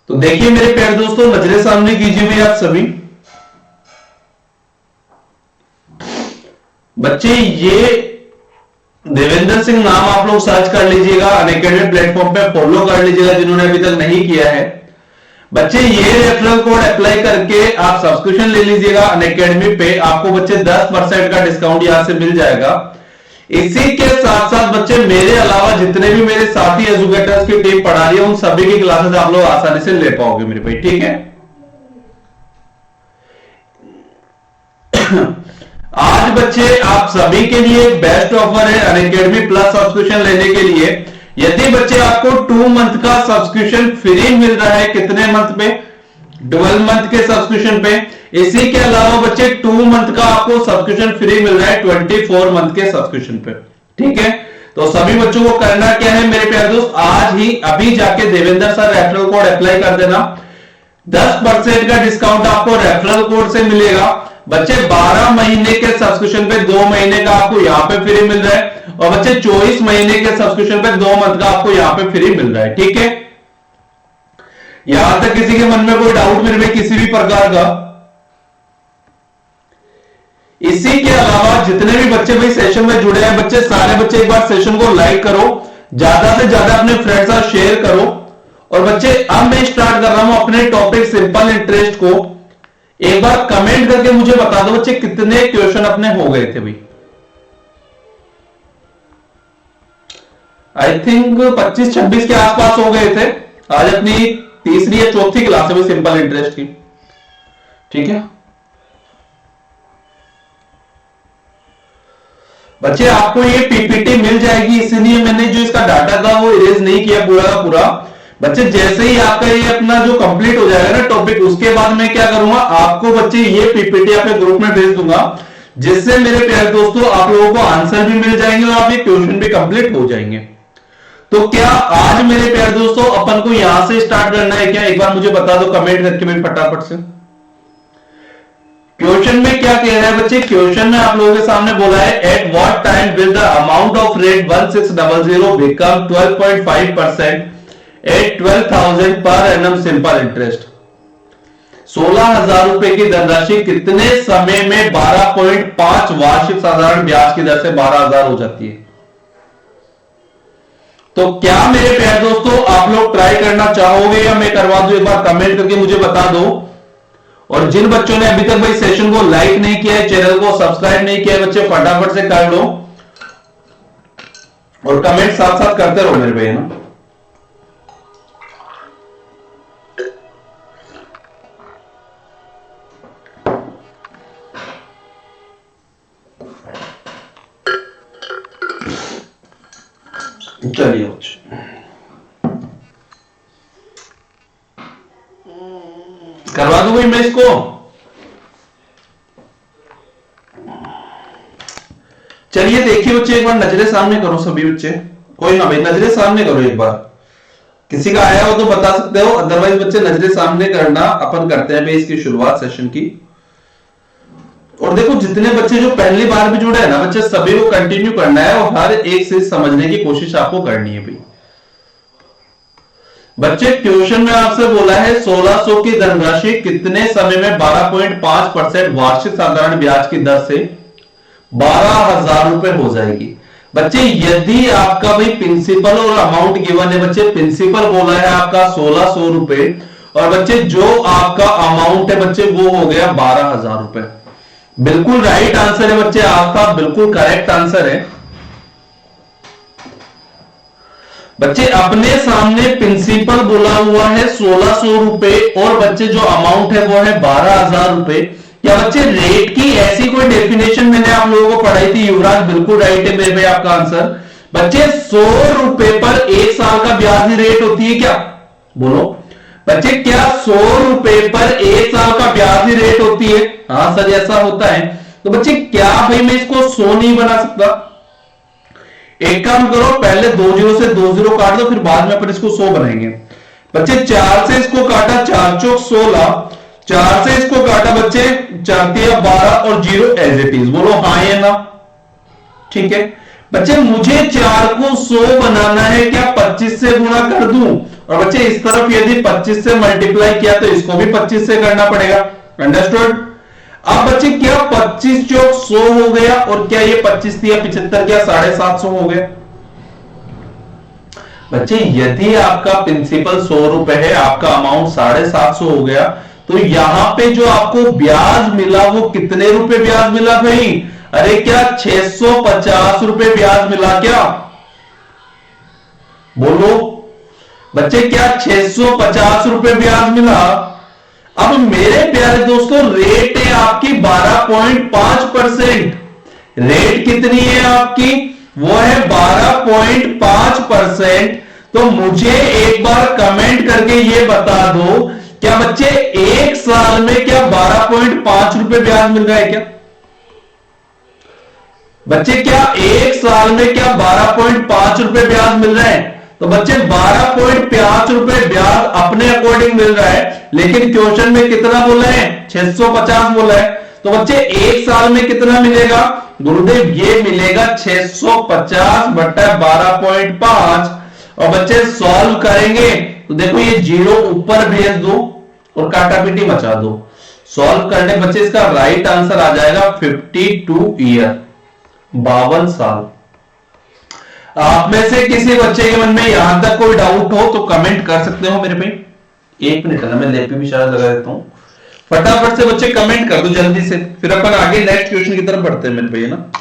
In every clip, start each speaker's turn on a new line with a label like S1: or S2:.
S1: तो देखिए मेरे प्यारे दोस्तों, नजरे सामने कीजिए भाई आप सभी बच्चे, ये देवेंद्र सिंह नाम आप लोग सर्च कर लीजिएगा, अनअकैडमी प्लेटफॉर्म पे फॉलो कर लीजिएगा जिन्होंने अभी तक नहीं किया है। बच्चे ये रेफरल कोड अप्लाई करके आप सब्सक्रिप्शन ले लीजिएगा अनअकैडमी पे, आपको बच्चे 10% का डिस्काउंट यहां से मिल जाएगा। इसी के साथ साथ बच्चे मेरे अलावा जितने भी मेरे साथी एजुकेटर्स की टीम पढ़ा रही है उन सभी की क्लासेस आप लोग आसानी से ले पाओगे मेरे भाई, ठीक है। आज बच्चे आप सभी के लिए बेस्ट ऑफर है अनअकैडमी प्लस सब्सक्रिप्शन लेने के लिए। यदि बच्चे आपको 2 मंथ का सब्सक्रिप्शन फ्री मिल रहा है, कितने मंथ पे? 12 मंथ के सब्सक्रिप्शन पे। इसी के अलावा बच्चे 2 मंथ का आपको सब्सक्रिप्शन फ्री मिल रहा है 24 मंथ के सब्सक्रिप्शन पे, ठीक है। तो सभी बच्चों को करना क्या है मेरे प्यारे दोस्त, आज ही अभी जाके Devendra sir referral code apply कर देना। 10% का डिस्काउंट आपको रेफरल कोड से मिलेगा। बच्चे 12 महीने के सब्सक्रिप्शन पे 2 महीने का आपको यहां पे फ्री मिल रहा है, और बच्चे 24 महीने के सब्सक्रिप्शन पे 2 मंथ का आपको यहां पे फ्री मिल रहा है, ठीक है। यहां तक किसी के मन में कोई डाउट मेरे में किसी भी प्रकार का? इसी के अलावा जितने भी बच्चे भाई सेशन में जुड़े हैं, बच्चे सारे बच्चे एक बार सेशन को लाइक करो, ज्यादा से ज्यादा अपने फ्रेंड्स साथ शेयर करो। और बच्चे अब मैं स्टार्ट कर रहा हूं अपने टॉपिक सिंपल इंटरेस्ट को। एक बार कमेंट करके मुझे बता दो बच्चे कितने क्वेश्चन अपने हो गए थे भाई। आई थिंक 25-26 के आसपास हो गए थे। आज अपनी तीसरी या चौथी क्लास है भाई सिंपल इंटरेस्ट की, ठीक है। बच्चे आपको ये पीपीटी मिल जाएगी, इसलिए मैंने जो इसका डाटा था वो इरेज नहीं किया पूरा का पूरा। बच्चे जैसे ही आपका ये अपना जो कंप्लीट हो जाएगा ना टॉपिक, उसके बाद मैं क्या करूंगा, आपको बच्चे ये पीपीटी अपने ग्रुप में भेज दूंगा, जिससे मेरे प्यारे दोस्तों आप लोगों को आंसर भी मिल जाएंगे और आप ये क्वेश्चन भी कंप्लीट हो जाएंगे। तो क्या आज मेरे प्यारे दोस्तों अपन को यहां से स्टार्ट करना है क्या? एक बार मुझे बता दो कमेंट करके मैं फटाफट से। क्वेश्चन में क्या कह रहा है बच्चे? क्वेश्चन में आप लोगों के सामने बोला है, at what time will the amount of rate 1600 become 12.5% at 12,000 per annum simple interest. 16,000 रुपए की धनराशि कितने समय में 12.5 वार्षिक साधारण ब्याज की दर से 12,000 हो जाती है? तो क्या मेरे प्यारे दोस्तों आप लोग ट्राई करना चाहोगे या मैं करवा दूं? एक बार कमेंट करके मुझे बता दो। और जिन बच्चों ने अभी तक भाई सेशन को लाइक नहीं किया है, चैनल को सब्सक्राइब नहीं किया है, बच्चे फटाफट से कर लो और कमेंट साथ साथ करते रहो मेरे भाई ना। चलिए करवा दूं भाई मैं इसको। चलिए देखिए बच्चे, एक बार नजरे सामने करो सभी बच्चे। कोई ना भाई नजरे सामने करो एक बार, किसी का आया हो तो बता सकते हो, अदरवाइज बच्चे नजरे सामने करना अपन करते हैं भाई इसकी शुरुआत सेशन की। और देखो जितने बच्चे जो पहली बार भी जुड़े हैं ना बच्चे, सभी को कंटिन्यू करना है और हर एक से समझने की कोशिश आपको करनी है भाई। बच्चे क्वेश्चन में आपसे बोला है 1600 की धनराशि कितने समय में 12.5% वार्षिक साधारण ब्याज की दर से 12,000 रुपए हो जाएगी। बच्चे यदि आपका भाई प्रिंसिपल और अमाउंट गिवन है, बच्चे प्रिंसिपल बोला है आपका 1600 रुपए, और बच्चे जो आपका अमाउंट है बच्चे वो हो गया 12,000 रुपए। बिल्कुल राइट आंसर है बच्चे आपका, बिल्कुल करेक्ट आंसर है। बच्चे अपने सामने प्रिंसिपल बोला हुआ है 1600 रुपए और बच्चे जो अमाउंट है वो है 12,000 रुपए। क्या बच्चे रेट की ऐसी कोई डेफिनेशन मैंने आप लोगों को पढ़ाई थी? युवराज बिल्कुल राइट है मेरे भाई आपका आंसर। बच्चे 100 रुपए पर 1 साल का ब्याज रेट होती है क्या? बोलो बच्चे, क्या 100 रुपए पर 1 साल का ब्याज रेट होती है? हाँ सर ऐसा होता है। तो बच्चे क्या भाई मैं इसको 100 नहीं बना सकता? एक काम करो, पहले 2 जीरो से 2 जीरो काट दो, फिर बाद में अपन इसको 100 बनाएंगे। बच्चे 4 से इसको काटा, 4 चौक 16, 4 से इसको काटा बच्चे 4 तिया 12 और 0 एज इट इज। बोलो हाँ या ना? ठीक है बच्चे, मुझे 4 को 100 बनाना है, क्या 25 से गुणा कर दूं और बच्चे इस तरफ यदि 25 से मल्टीप्लाई किया तो इसको भी 25 से करना पड़ेगा। अंडरस्टूड? अब बच्चे क्या 25 चौक 100 हो गया, और क्या ये 25 दिया 75 क्या 750 हो गया। बच्चे यदि आपका प्रिंसिपल 100 रुपए है, आपका अमाउंट 750 हो गया, तो यहां पे जो आपको ब्याज मिला वो कितने रुपए ब्याज मिला भाई? अरे क्या 650 रुपए ब्याज मिला क्या? बोलो बच्चे, क्या 650 रुपए ब्याज मिला? अब मेरे प्यारे दोस्तों, रेट है आपकी 12.5%। रेट कितनी है आपकी? वो है 12.5%। तो मुझे एक बार कमेंट करके ये बता दो, क्या बच्चे एक साल में क्या 12.5 रुपए ब्याज मिल रहा है क्या? बच्चे क्या एक साल में क्या 12.5 रुपए ब्याज मिल रहा है? तो बच्चे 12.5 रुपए ब्याज अपने अकॉर्डिंग मिल रहा है, लेकिन क्वेश्चन में कितना बोला है? 650 बोला है। तो बच्चे एक साल में कितना मिलेगा गुरुदेव? ये मिलेगा 650 बटा 12.5। और बच्चे सॉल्व करेंगे तो देखो ये जीरो ऊपर भेज दो और काटा पीटी मचा दो। सॉल्व करने बच्चे इसका राइट आंसर आ जाएगा 52 ईयर, 52 साल। आप में से किसी बच्चे के मन में यहां तक कोई डाउट हो तो कमेंट कर सकते हो मेरे पे। एक मिनट है ना, मैं लेपी भी शायद लगा देता हूं। फटाफट से बच्चे कमेंट कर दो जल्दी से, फिर अपन आगे नेक्स्ट क्वेश्चन की तरफ बढ़ते हैं मेरे भैया ना।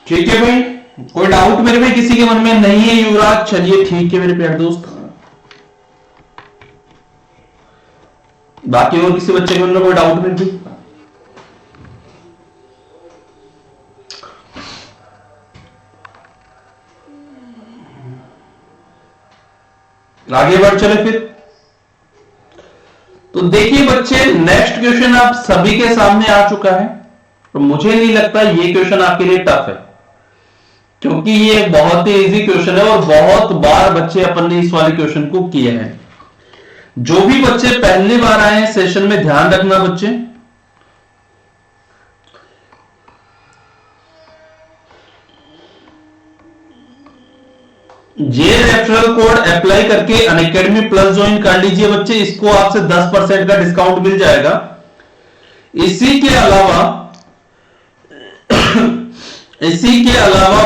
S1: ठीक है भाई, कोई डाउट मेरे भाई किसी के मन में नहीं है युवराज? चलिए ठीक है मेरे प्यारे दोस्त, बाकी और किसी बच्चे के मन में कोई डाउट मेरे भाई? आगे बढ़ चले फिर। तो देखिए बच्चे, नेक्स्ट क्वेश्चन आप सभी के सामने आ चुका है, और मुझे नहीं लगता ये क्वेश्चन आपके लिए टफ है, क्योंकि ये बहुत ही इजी क्वेश्चन है और बहुत बार बच्चे अपन ने इस वाले क्वेश्चन को किया है। जो भी बच्चे पहली बार आए हैं सेशन में, ध्यान रखना बच्चे, ये रेफरल कोड अप्लाई करके अनअकैडमी प्लस ज्वाइन कर लीजिए बच्चे, इसको आपसे 10% का डिस्काउंट मिल जाएगा। इसी के अलावा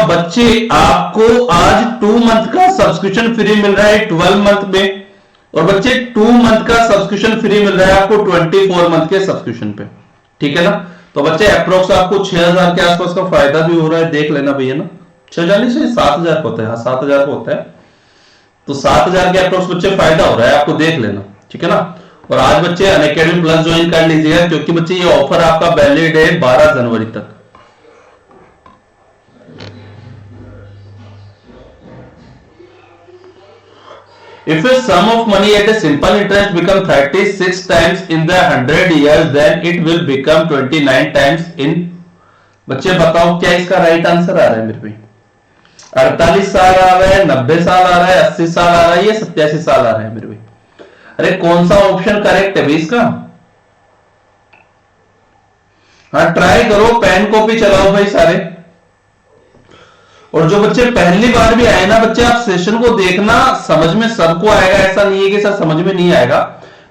S1: बच्चे आपको आज 2 मंथ का सब्सक्रिप्शन फ्री मिल रहा है 12 मंथ में, और बच्चे 2 मंथ का सब्सक्रिप्शन फ्री मिल रहा है आपको 24 मंथ के सब्सक्रिप्शन पे। ठीक है ना? तो बच्चे अप्रोक्स आपको 6000 के आसपास का फायदा भी हो रहा है, देख लेना भैया ना। 6000 से 7000 होता है, हाँ 7000 का होता है, तो 7000 के अप्रोक्स बच्चे फायदा हो रहा है, आपको देख लेना। ठीक है ना? और आज बच्चे अनअकैडमी प्लस ज्वाइन कर लीजिएगा, क्योंकि बच्चे ये ऑफर आपका वैलिड है 12 जनवरी तक। If a sum of money at a simple interest become 36 times in the 100 years, then it will become 29 times in। बच्चे बताओ क्या इसका राइट आंसर आ रहा है मेरे पे? 48 साल आ रहा है, 90 साल आ रहा है, 80 साल आ रहा है, या 87 साल आ रहा है मेरे भाई? अरे कौन सा ऑप्शन करेक्ट है भाई इसका? हाँ ट्राई करो, पेन कॉपी चलाओ भाई सारे। और जो बच्चे पहली बार भी आए ना बच्चे, आप सेशन को देखना, समझ में सबको आएगा, ऐसा नहीं है कि सर समझ में नहीं आएगा।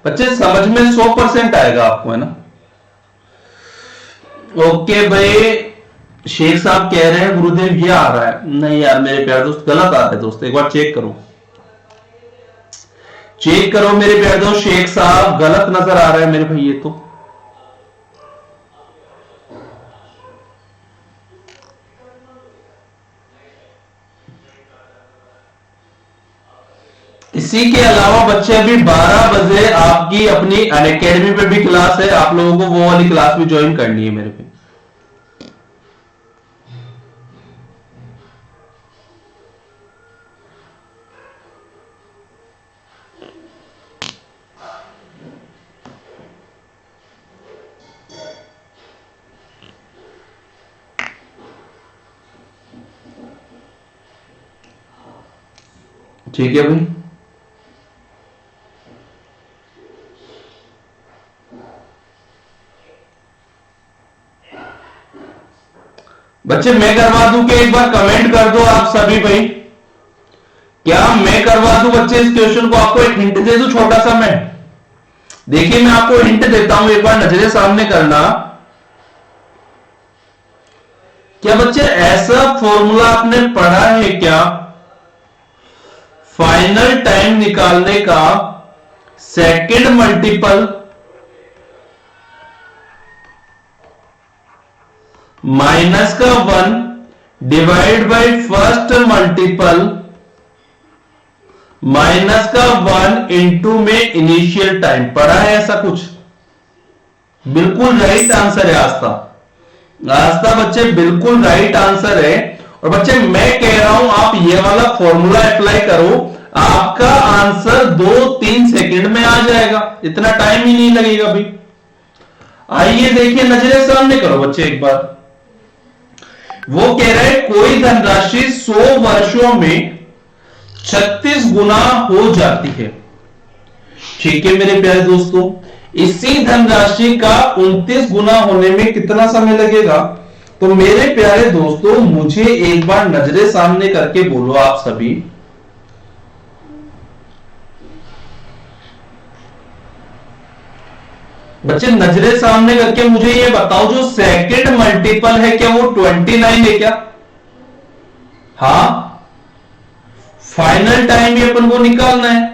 S1: बच्चे समझ में 100% आएगा आपको, है ना? ओके भाई, शेख साहब कह रहे हैं गुरुदेव ये आ रहा है। नहीं यार मेरे प्यारे दोस्त, गलत आ रहा है दोस्त, एक बार चेक करो, चेक करो मेरे प्यारे दोस्त। शेख साहब गलत नजर आ रहा है मेरे भाई ये तो। इसी के अलावा बच्चे अभी 12 बजे आपकी अपनी अनअकैडमी पे भी क्लास है, आप लोगों को वो वाली क्लास भी ज्वाइन करनी है मेरे पे। ठीक है भाई, बच्चे मैं करवा दूं कि एक बार कमेंट कर दो आप सभी भाई, क्या मैं करवा दूं बच्चे इस क्वेश्चन को? आपको एक हिंट दे दूं छोटा सा मैं। देखिए मैं आपको हिंट देता हूं, एक बार नजरें सामने करना। क्या बच्चे ऐसा फॉर्मूला आपने पढ़ा है क्या, फाइनल टाइम निकालने का सेकंड मल्टीपल माइनस का 1 divide by first multiple minus का 1 इंटू में इनिशियल टाइम? पढ़ा है ऐसा कुछ? बिल्कुल राइट आंसर है आस्था। आस्था बच्चे बिल्कुल राइट आंसर है। और बच्चे मैं कह रहा हूं आप ये वाला फॉर्मूला अप्लाई करो, आपका आंसर 2-3 सेकंड में आ जाएगा, इतना टाइम ही नहीं लगेगा भाई। आइए देखिए नजरें सामने करो बच्चे एक बार। वो कह रहे हैं कोई धनराशि 100 वर्षों में 36 गुना हो जाती है। ठीक है मेरे प्यारे दोस्तों, इसी धनराशि का 29 गुना होने में कितना समय लगेगा? तो मेरे प्यारे दोस्तों मुझे एक बार नजरें सामने करके बोलो आप सभी, बच्चे नजरें सामने करके मुझे ये बताओ, जो सेकंड मल्टीपल है क्या वो 29 है क्या? हाँ, फाइनल टाइम ही अपन को निकालना है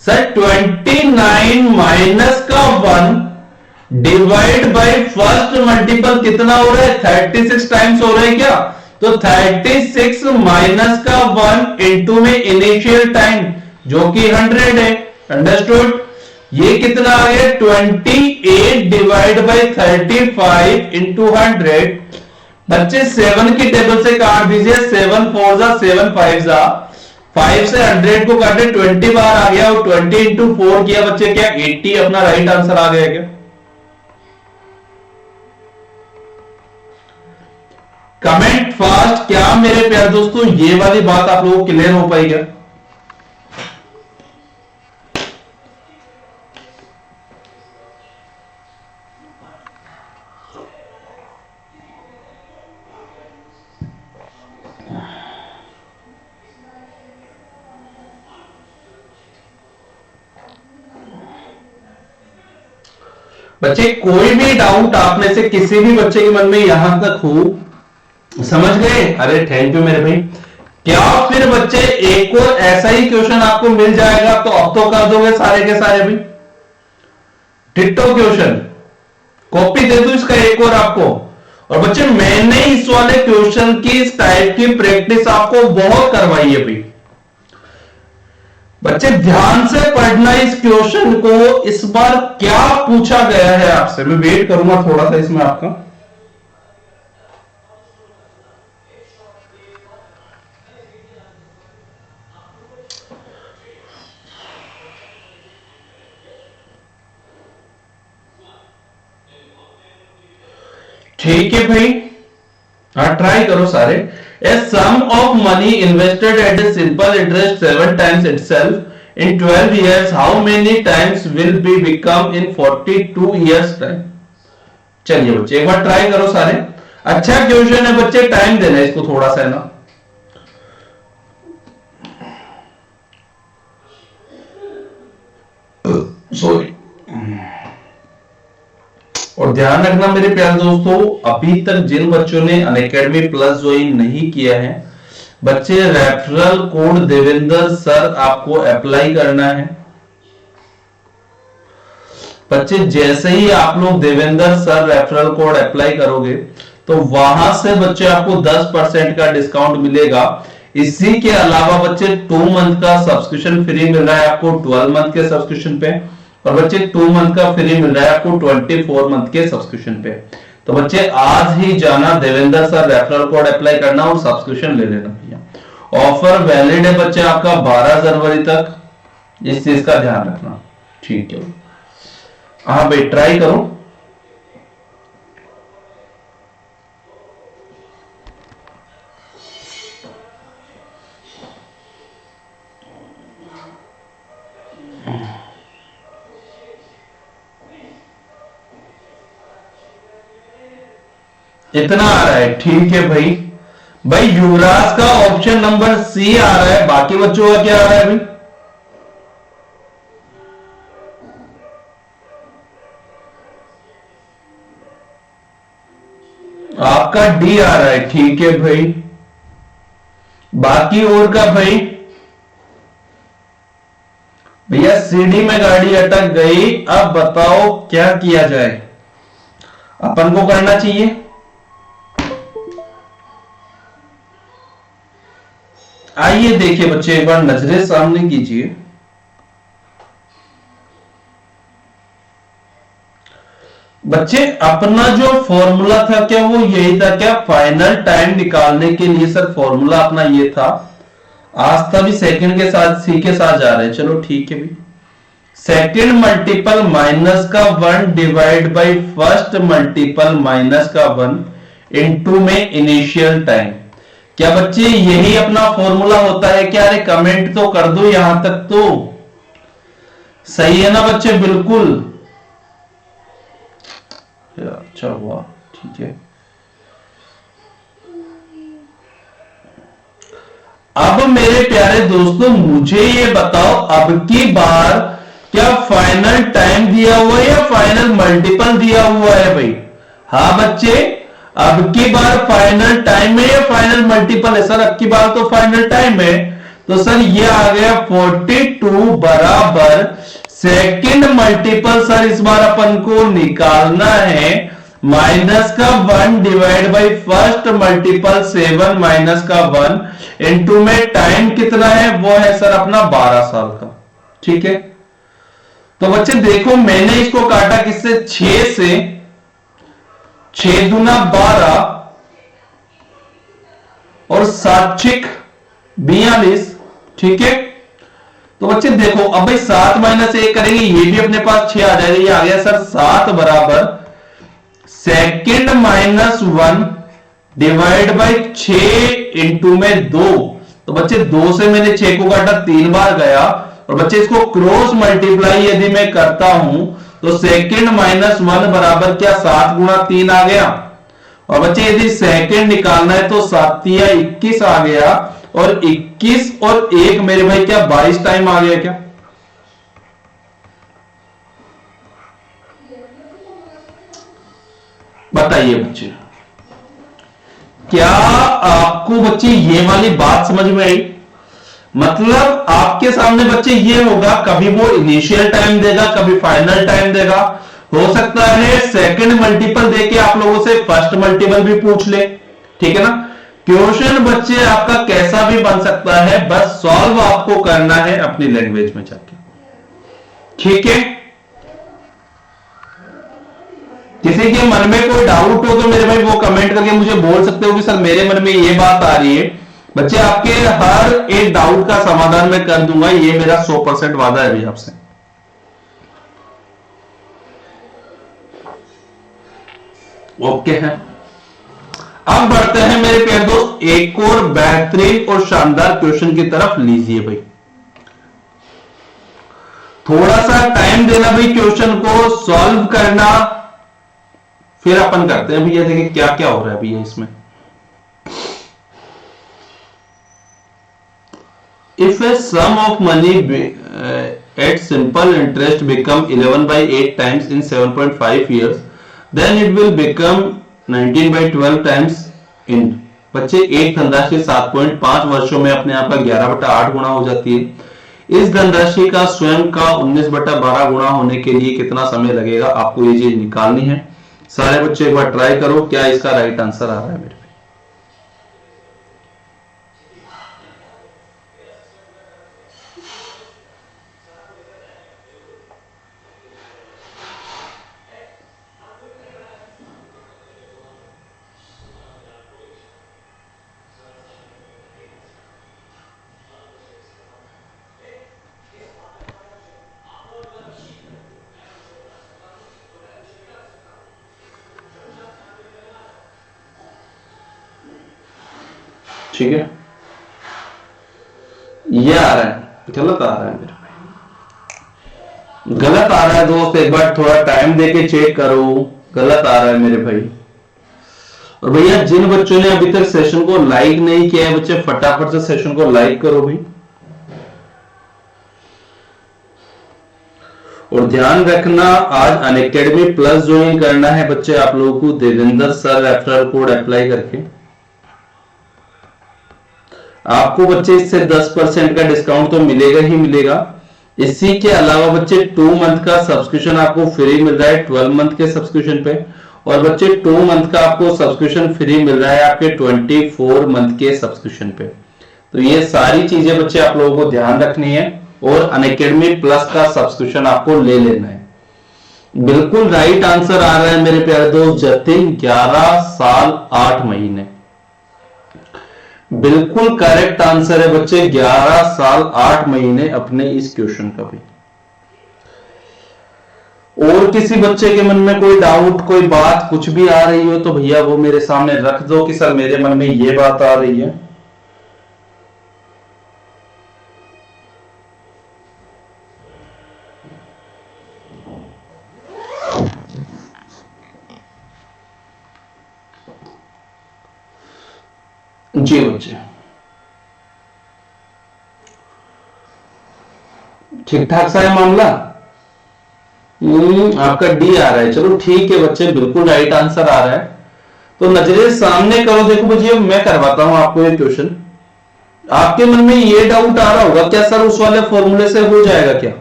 S1: सर। 29 माइनस का 1 डिवाइड बाय फर्स्ट मल्टीपल कितना हो रहा है? 36 टाइम्स हो रहा है क्या? तो 36 माइनस का 1 इंटू में इनिशियल टाइम जो कि 100 है। अंडरस्टूड? ये कितना आ गया? 28 डिवाइड बाय 35 इंटू 100। बच्चे 7 की टेबल से काट दीजिए, 7 4 जा 7 5 जा, 5 से 100 को काटे 20 बार आ गया, और 20 इंटू 4 किया बच्चे क्या 80? अपना राइट आंसर आ गया क्या? Comment fast. क्या मेरे प्यारे दोस्तों ये वाली बात आप लोगों को क्लियर हो पाई क्या? बच्चे कोई भी डाउट आप में से किसी भी बच्चे के मन में यहां तक हो, समझ गए? अरे थैंक यू मेरे भाई। क्या फिर बच्चे एक और ऐसा ही क्वेश्चन आपको मिल जाएगा तो अब तो कर दोगे सारे के सारे भी? टिट्टो क्वेश्चन कॉपी दे दूं इसका एक और आपको। और बच्चे मैंने इस वाले क्वेश्चन की इस टाइप की प्रैक्टिस आपको बहुत करवाई है भाई। बच्चे ध्यान से पढ़ना इस क्वेश्चन को, इस बार क्या पूछा गया है आपसे। मैं वेट करूंगा थोड़ा सा इसमें आपका। ठीक है भाई, हाँ ट्राई करो सारे। A sum of money invested at a simple interest 7 times itself in 12 years, how many times will be become in 42 years time? चलिए बच्चे एक बार ट्राई करो सारे। अच्छा क्वेश्चन है बच्चे, टाइम देना इसको थोड़ा सा है ना। सॉरी। और ध्यान रखना मेरे प्यारे दोस्तों, अभी तक जिन बच्चों ने अनअकैडमी प्लस ज्वाइन नहीं किया है, बच्चे रेफरल कोड देवेंद्र सर आपको अप्लाई करना है। बच्चे जैसे ही आप लोग Devendra sir referral code apply करोगे तो वहां से बच्चे आपको 10% का डिस्काउंट मिलेगा। इसी के अलावा बच्चे 2 मंथ का सब्सक्रिप्शन फ्री मिल रहा है आपको 12 मंथ के सब्सक्रिप्शन पे, और बच्चे 2 मंथ का फ्री मिल रहा है आपको 24 मंथ के सब्सक्रिप्शन पे। तो बच्चे आज ही जाना, Devendra sir referral code apply करना और सब्सक्रिप्शन ले लेना भैया। ऑफर वैलिड है बच्चे आपका 12 जनवरी तक, इस चीज का ध्यान रखना। ठीक है, हाँ भाई ट्राई करो। इतना आ रहा है, ठीक है भाई। भाई युवराज का ऑप्शन नंबर सी आ रहा है, बाकी बच्चों का क्या आ रहा है भाई? आपका डी आ रहा है, ठीक है भाई। बाकी और का भाई? भैया सीढ़ी में गाड़ी अटक गई, अब बताओ क्या किया जाए? अपन को करना चाहिए, आइए देखिए बच्चे, एक बार नजरें सामने कीजिए। बच्चे अपना जो फॉर्मूला था क्या वो यही था क्या? फाइनल टाइम निकालने के लिए सर फॉर्मूला अपना ये था। आज था भी सेकंड के साथ सी के साथ जा रहे हैं, चलो ठीक है भाई। सेकंड मल्टीपल माइनस का 1 divide by first multiple minus का 1 इनटू में इनिशियल टाइम। क्या बच्चे यही अपना फॉर्मूला होता है क्या? अरे कमेंट तो कर दो यहां तक तो। सही है ना बच्चे? बिल्कुल, अच्छा हुआ, ठीक है। अब मेरे प्यारे दोस्तों मुझे ये बताओ, अब की बार क्या फाइनल टाइम दिया हुआ है या फाइनल मल्टीपल दिया हुआ है भाई? हाँ बच्चे, अब की बार फाइनल टाइम है या फाइनल मल्टीपल है? सर अब की बार तो फाइनल टाइम है, तो सर ये आ गया 42 बराबर सेकंड मल्टीपल। सर इस बार अपन को निकालना है माइनस का 1 divide by first multiple 7 minus का 1 इनटू में टाइम कितना है? वो है सर अपना 12 साल का, ठीक है। तो बच्चे देखो मैंने इसको काटा किससे? 6 से, 6 दूना 12 और 7 6 42, ठीक है। तो बच्चे देखो अब भाई 7 माइनस 1 करेंगे, ये भी अपने पास 6 आ जाएगा, ये आ गया सर 7 बराबर second minus 1 divide by 6 into में 2। तो बच्चे 2 से मैंने 6 को काटा, 3 बार गया। और बच्चे इसको क्रॉस मल्टीप्लाई यदि मैं करता हूं तो सेकेंड माइनस 1 बराबर क्या? 7 गुणा 3 आ गया। और बच्चे यदि सेकेंड निकालना है तो 7 या 21 आ गया, और 21 और 1 मेरे भाई क्या 22 टाइम आ गया क्या? बताइए बच्चे, क्या आपको बच्चे ये वाली बात समझ में आई? मतलब आपके सामने बच्चे ये होगा, कभी वो इनिशियल टाइम देगा, कभी फाइनल टाइम देगा। हो सकता है सेकंड मल्टीपल देके आप लोगों से फर्स्ट मल्टीपल भी पूछ ले, ठीक है ना। क्वेश्चन बच्चे आपका कैसा भी बन सकता है, बस सॉल्व आपको करना है अपनी लैंग्वेज में जाके, ठीक है। किसी के मन में कोई डाउट हो तो मेरे भाई वो कमेंट करके मुझे बोल सकते हो कि सर मेरे मन में ये बात आ रही है। बच्चे आपके हर एक डाउट का समाधान मैं कर दूंगा, ये मेरा 100% वादा है भी आपसे। ओके है, अब बढ़ते हैं मेरे प्यारे दोस्त एक और बेहतरीन और शानदार क्वेश्चन की तरफ। लीजिए भाई, थोड़ा सा टाइम देना भाई क्वेश्चन को सॉल्व करना, फिर अपन करते हैं भैया। देखिए क्या क्या हो रहा है भैया इसमें। If a sum of money at simple interest become 11 by 8 times in 7.5 years, then it will become 19 by 12 times in। बच्चे एक धनराशि 7.5 वर्षों में अपने आप का 11/8 गुना हो जाती है। इस धनराशि का स्वयं का 19/12 गुना होने के लिए कितना समय लगेगा? आपको ये चीज निकालनी है। सारे बच्चे एक बार ट्राई करो, क्या इसका राइट आंसर आ रहा है मेरे? ठीक है, ये आ रहा है, गलत आ रहा है मेरे भाई, गलत आ रहा है दोस्त। एक बार थोड़ा टाइम देके चेक करो, गलत आ रहा है मेरे भाई। और भैया जिन बच्चों ने अभी तक सेशन को लाइक नहीं किया है बच्चे फटाफट से सेशन को लाइक करो भाई। और ध्यान रखना आज अनअकैडमी प्लस ज्वाइन करना है बच्चे आप लोगों को Devendra sir referral code apply करके। आपको बच्चे इससे 10% का डिस्काउंट तो मिलेगा ही मिलेगा। इसी के अलावा बच्चे 2 मंथ का सब्सक्रिप्शन आपको फ्री मिल रहा है 12 मंथ के सब्सक्रिप्शन पे, और बच्चे 2 मंथ का आपको सब्सक्रिप्शन फ्री मिल रहा है आपके 24 मंथ के सब्सक्रिप्शन पे। तो ये सारी चीजें बच्चे आप लोगों को ध्यान रखनी है, और अनअकैडमी प्लस का सब्सक्रिप्शन आपको ले लेना है। बिल्कुल राइट आंसर आ रहा है मेरे प्यारे दोस्त जतिन, 11 साल 8 महीने। बिल्कुल करेक्ट आंसर है बच्चे, 11 साल 8 महीने अपने इस क्वेश्चन का भी। और किसी बच्चे के मन में कोई डाउट, कोई बात कुछ भी आ रही हो तो भैया वो मेरे सामने रख दो कि सर मेरे मन में ये बात आ रही है। जी बच्चे ठीक ठाक सा है मामला। आपका डी आ रहा है, चलो ठीक है बच्चे, बिल्कुल राइट आंसर आ रहा है। तो नजरे सामने करो, देखो बच्चे मैं करवाता हूं आपको ये क्वेश्चन। आपके मन में ये डाउट आ रहा होगा क्या सर उस वाले फॉर्मूले से हो जाएगा क्या?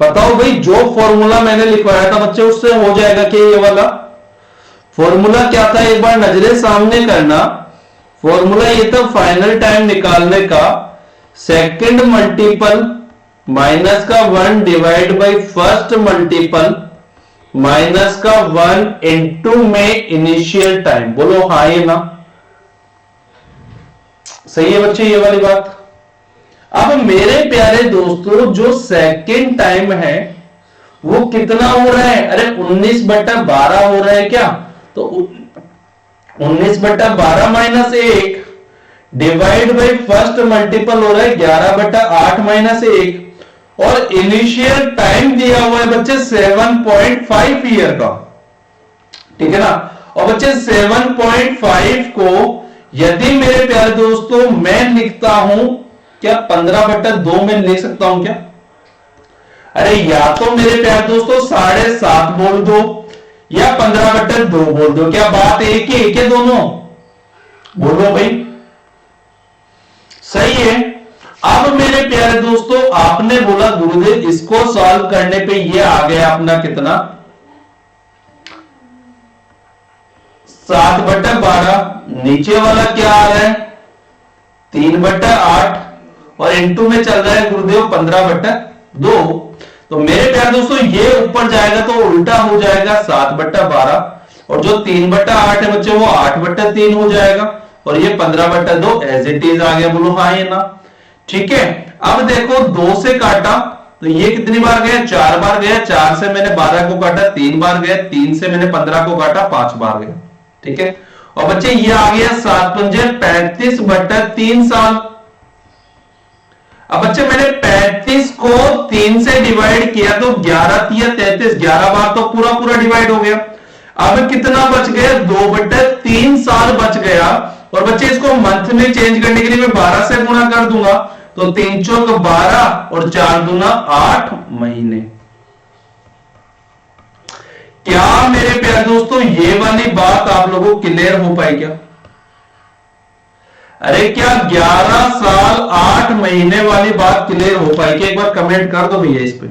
S1: बताओ भाई, जो फॉर्मूला मैंने लिखवाया था बच्चे उससे हो जाएगा क्या? ये वाला फॉर्मूला क्या था एक बार नजरे सामने करना। फॉर्मूला ये था फाइनल टाइम निकालने का, सेकंड मल्टीपल माइनस का 1 divide by first multiple minus का 1 इनटू में इनिशियल टाइम। बोलो हाँ ये ना सही है बच्चे ये वाली बात। अब मेरे प्यारे दोस्तों जो सेकंड टाइम है वो कितना हो रहा है? अरे 19/12 हो रहा है क्या? तो 19/12 minus 1 divide by first multiple हो रहा है 11/8 माइनस 1, और इनिशियल टाइम दिया हुआ है बच्चे 7.5 ईयर का, ठीक है ना। और बच्चे 7.5 को यदि मेरे प्यारे दोस्तों मैं लिखता हूं क्या 15/2 में लिख सकता हूं क्या? अरे या तो मेरे प्यारे दोस्तों 7.5 बोल दो या 15/2 बोल दो, क्या बात एक ही एक है दोनों? बोलो भाई सही है। अब मेरे प्यारे दोस्तों आपने बोला गुरुदेव इसको सॉल्व करने पे ये आ गया अपना कितना 7/12, नीचे वाला क्या आ रहा है 3/8, और इनटू में चल रहा है गुरुदेव 15/2। तो मेरे प्यारे दोस्तों ये ऊपर जाएगा तो उल्टा हो जाएगा 7/12, और जो 3/8 है बच्चे वो 8/3 हो जाएगा, और ये 15/2 एज इट इज आ गया। बोलो हाँ ये ना ठीक है। अब देखो 2 से काटा तो ये कितनी बार गया? 4 बार गया। 4 से मैंने 12 को काटा 3 बार गया। 3 से मैंने 15 को काटा 5 बार गया, ठीक है। और बच्चे ये आ गया 7×5 35/3 साल। अब बच्चे मैंने 35 को 3 से डिवाइड किया तो 11×3 33, 11 बार तो पूरा पूरा डिवाइड हो गया। अब कितना बच गया? 2/3 साल बच गया। और बच्चे इसको मंथ में चेंज करने के लिए मैं 12 से गुणा कर दूंगा, तो 3 चौक 12 और 4 दूना 8 महीने। क्या मेरे प्यारे दोस्तों ये वाली बात आप लोगों को क्लियर हो पाई क्या? अरे क्या 11 साल 8 महीने वाली बात क्लियर हो पाई क्या? एक बार कमेंट कर दो भैया इस पे।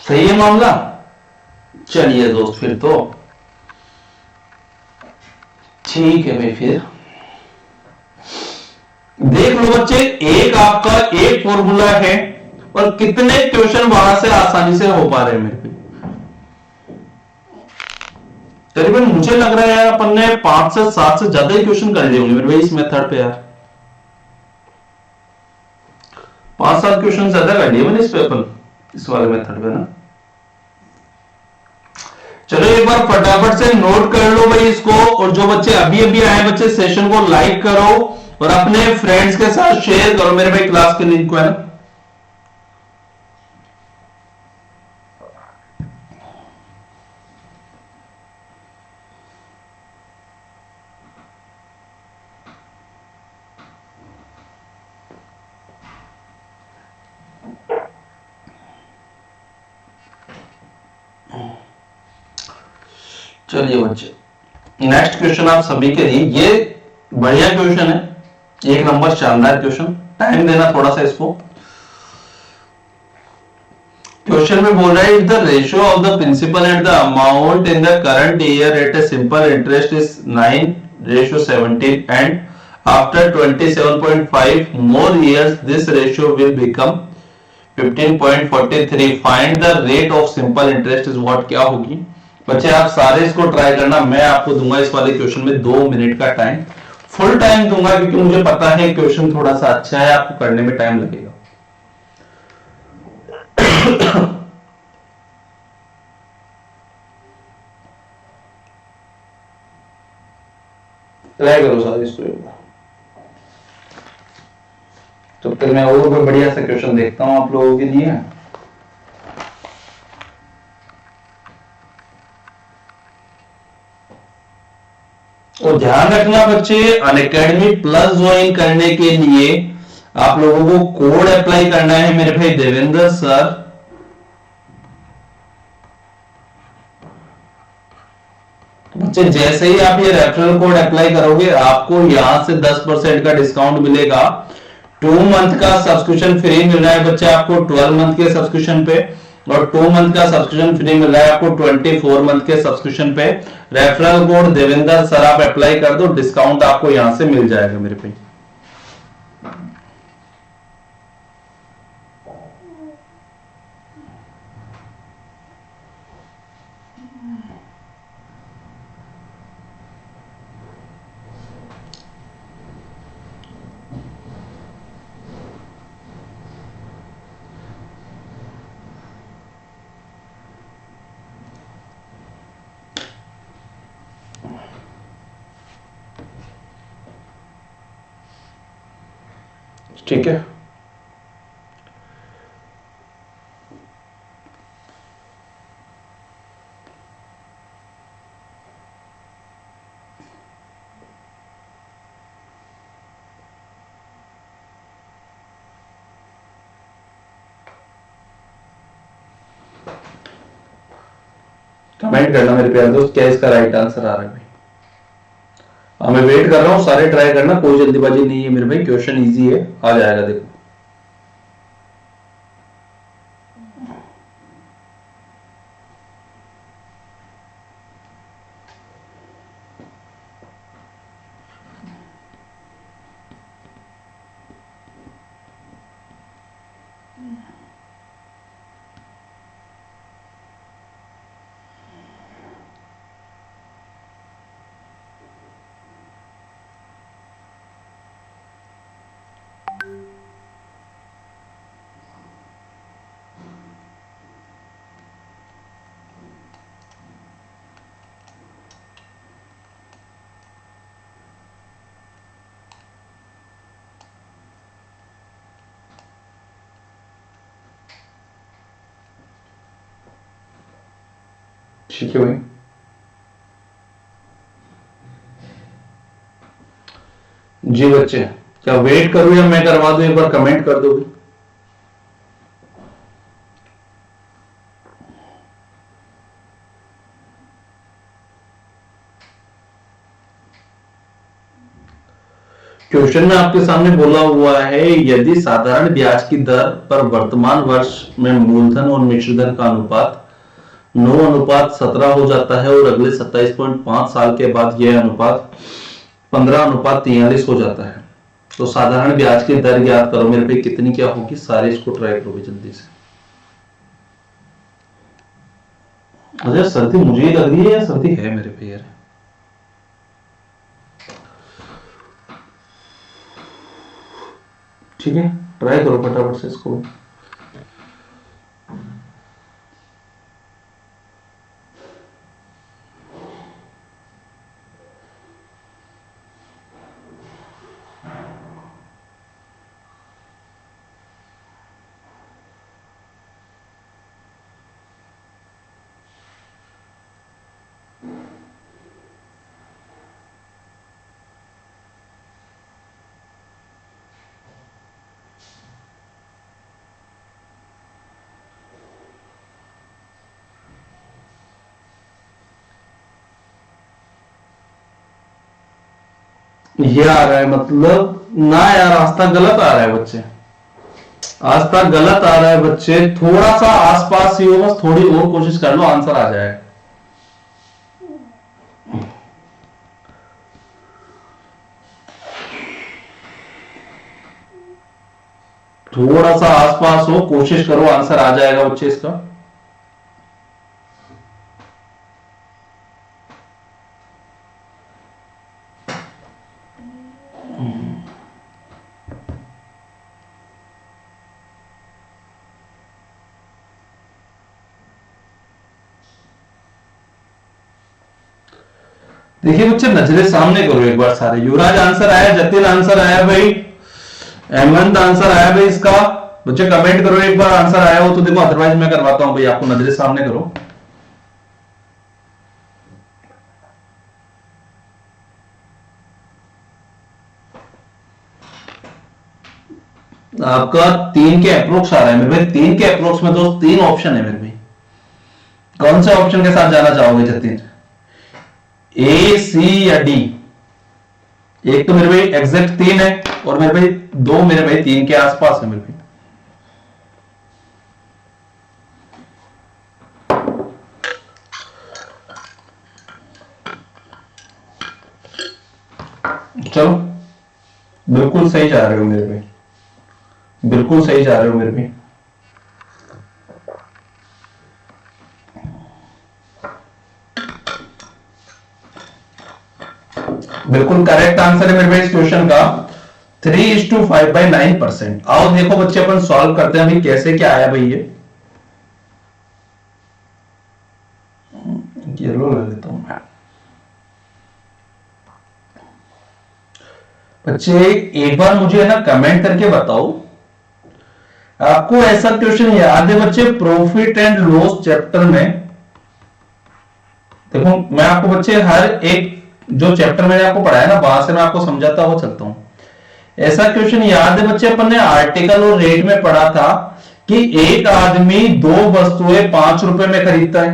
S1: सही है मामला। चलिए दोस्त फिर तो ठीक है भाई, फिर देख लो बच्चे एक आपका एक फॉर्मूला है और कितने क्वेश्चन वहां से आसानी से हो पा रहे हैं मेरे पे। करीबन मुझे लग रहा है यार अपन ने 5 से 7 से ज्यादा ही क्वेश्चन कर लिए होंगे मेरे भाई इस मेथड पे यार। 5-7 क्वेश्चन ज्यादा कर लिए मैंने इस पे अपन इस वाले मेथड पे ना। चलो एक बार फटाफट से नोट कर लो भाई इसको, और जो बच्चे अभी अभी आए बच्चे सेशन को लाइक करो और अपने फ्रेंड्स के साथ शेयर करो मेरे भाई क्लास के लिंक को, है ना। चलिए बच्चे, नेक्स्ट क्वेश्चन आप सभी के लिए, ये बढ़िया क्वेश्चन है, एक नंबर शानदार क्वेश्चन, टाइम देना थोड़ा सा इसको। क्वेश्चन में बोल रहा है, if the ratio of the principal and the amount in the current year at a simple interest is 9:17 and after 27.5 more years this ratio will become 15.43, find the rate of simple interest is what. क्या होगी बच्चे, आप सारे इसको try करना। मैं आपको दूंगा इस वाले क्वेश्चन में 2 मिनट का टाइम, फुल टाइम दूंगा, क्योंकि मुझे पता है क्वेश्चन थोड़ा सा अच्छा है, आपको करने में टाइम लगेगा। ट्राई करो सारे इसको एक बार। तो फिर मैं और कोई बढ़िया सा क्वेश्चन देखता हूं आप लोगों के लिए। और ध्यान रखना बच्चे, अनअकैडमी प्लस ज्वाइन करने के लिए आप लोगों को कोड अप्लाई करना है मेरे भाई देवेंद्र सर। बच्चे जैसे ही आप ये रेफरल कोड अप्लाई करोगे, आपको यहां से 10% का डिस्काउंट मिलेगा। 2 मंथ का सब्सक्रिप्शन फ्री मिल रहा है बच्चे आपको 12 मंथ के सब्सक्रिप्शन पे, और 2 मंथ का सब्सक्रिप्शन फ्री मिल रहा है आपको 24 मंथ के सब्सक्रिप्शन पे। रेफरल कोड देवेंद्र सर आप अप्लाई कर दो, डिस्काउंट आपको यहां से मिल जाएगा मेरे पे। ठीक है, कमेंट करना मेरे प्यारे दोस्त, क्या इसका राइट आंसर आ रहा है भाई। हाँ मैं वेट कर रहा हूँ, सारे ट्राई करना, कोई जल्दीबाजी नहीं है मेरे भाई, क्वेश्चन इजी है, आ जाएगा देखो। ठीक है भाई, जी बच्चे, क्या वेट करूं या मैं करवा दूं, एक बार कमेंट कर दो। क्वेश्चन में आपके सामने बोला हुआ है, यदि साधारण ब्याज की दर पर वर्तमान वर्ष में मूलधन और मिश्रधन का अनुपात 9:17 हो जाता है और अगले 27.5 साल के बाद यह अनुपात 15:43 हो जाता है, तो साधारण ब्याज की दर ज्ञात करो मेरे पे, कितनी क्या होगी। सारे इसको ट्राई करो जल्दी से। अच्छा सर्दी मुझे ही लग रही है या सर्दी है मेरे पे यार। ठीक है, ट्राई करो फटाफट से इसको। ये आ रहा है, मतलब ना यार, रास्ता गलत आ रहा है बच्चे, रास्ता गलत आ रहा है बच्चे, थोड़ा सा आसपास ही हो, बस थोड़ी और कोशिश कर लो, आंसर आ जाएगा। थोड़ा सा आसपास हो, कोशिश करो, आंसर आ जाएगा बच्चे इसका। देखिए बच्चे, नजरें सामने करो एक बार सारे। युवराज आंसर आया, जतिन आंसर आया भाई, हेमंत आंसर आया भाई इसका। बच्चे कमेंट करो एक बार आंसर आया हो तो, देखो अदरवाइज मैं करवाता हूं भाई आपको, नजरें सामने करो। आपका 3 के अप्रोक्स आ रहा है मेरे भाई, 3 के अप्रोक्स में दोस्त 3 ऑप्शन है मेरे भाई। कौन से ऑप्शन के साथ जाना चाहोगे जतिन? ए, सी या डी? एक तो मेरे भाई एग्जैक्ट 3 है, और मेरे भाई 2 मेरे भाई 3 के आसपास है मेरे भाई। चलो, बिल्कुल सही जा रहे हो मेरे भाई, बिल्कुल सही जा रहे हो मेरे भाई। बिल्कुल करेक्ट आंसर है मेरे भाई इस क्वेश्चन का 3:5/9%। आओ देखो बच्चे, अपन सॉल्व करते हैं भाई, कैसे क्या आया भाई। ये येलो ले लेता हूं मैं। बच्चे एक बार मुझे ना कमेंट करके बताओ, आपको ऐसा क्वेश्चन याद है बच्चे प्रॉफिट एंड लॉस चैप्टर में? देखो मैं आपको बच्चे हर एक जो चैप्टर मैंने आपको पढ़ाया ना, वहां से मैं आपको समझाता हुआ चलता हूं। ऐसा क्वेश्चन याद है बच्चे, अपन ने आर्टिकल और रेट में पढ़ा था कि एक आदमी 2 वस्तुएं 5 रुपए में खरीदता है,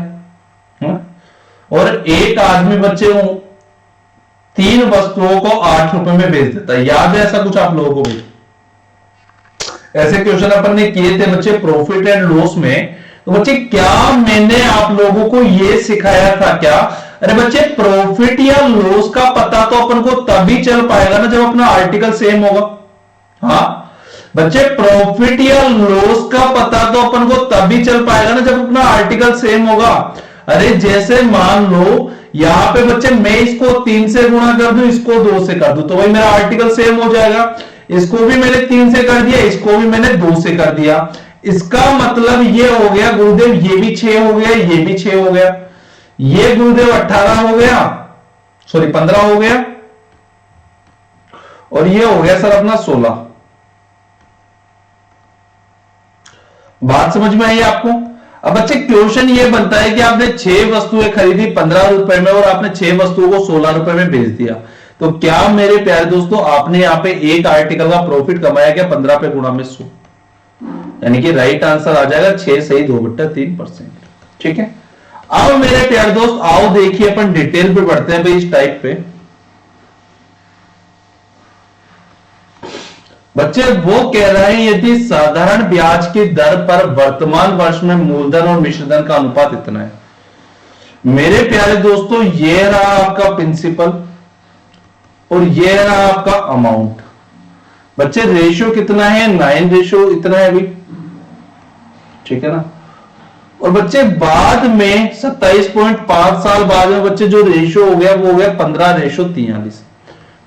S1: और एक आदमी बच्चे 3 वस्तुओं को 8 रुपए में बेच देता है। याद है ऐसा कुछ आप लोगों को भी? ऐसे क्वेश्चन अपन ने किए थे बच्चे प्रॉफिट एंड लॉस में। तो बच्चे क्या मैंने आप लोगों को यह सिखाया था क्या? अरे बच्चे, प्रॉफिट या लॉस का पता तो अपन को तभी चल पाएगा ना जब अपना आर्टिकल सेम होगा। हाँ बच्चे, प्रॉफिट या लॉस का पता तो अपन को तभी चल पाएगा ना जब अपना आर्टिकल सेम होगा। अरे जैसे मान लो यहां पे बच्चे, मैं इसको 3 से गुणा कर दूं, इसको 2 से कर दूं, तो भाई मेरा आर्टिकल सेम हो जाएगा। इसको भी मैंने 3 से कर दिया, इसको भी मैंने 2 से कर दिया। इसका मतलब ये हो गया गुरुदेव, ये भी 6 हो गया, ये भी 6 हो गया, ये गुरुदेव 18 हो गया, सॉरी 15 हो गया, और ये हो गया सर अपना 16। बात समझ में आई आपको? अब बच्चे क्वेश्चन ये बनता है कि आपने 6 वस्तुएं खरीदी 15 रुपए में, और आपने 6 वस्तुओं को 16 रुपए में बेच दिया। तो क्या मेरे प्यारे दोस्तों, आपने यहां पे एक आर्टिकल का प्रॉफिट कमाया क्या? 15 पे गुणा में 100, यानी कि राइट आंसर आ जाएगा 6 सही 2/3%। ठीक है, अब मेरे प्यारे दोस्त आओ देखिए, अपन डिटेल पे बढ़ते हैं भाई इस टाइप पे। बच्चे वो कह रहे हैं यदि साधारण ब्याज की दर पर वर्तमान वर्ष में मूलधन और मिश्रधन का अनुपात इतना है। मेरे प्यारे दोस्तों, ये रहा आपका प्रिंसिपल और ये रहा आपका अमाउंट। बच्चे रेशियो कितना है? 9 रेशियो इतना है अभी, ठीक है ना। और बच्चे बाद में 27.5 साल बाद में बच्चे जो रेशियो हो गया वो हो गया 15:43।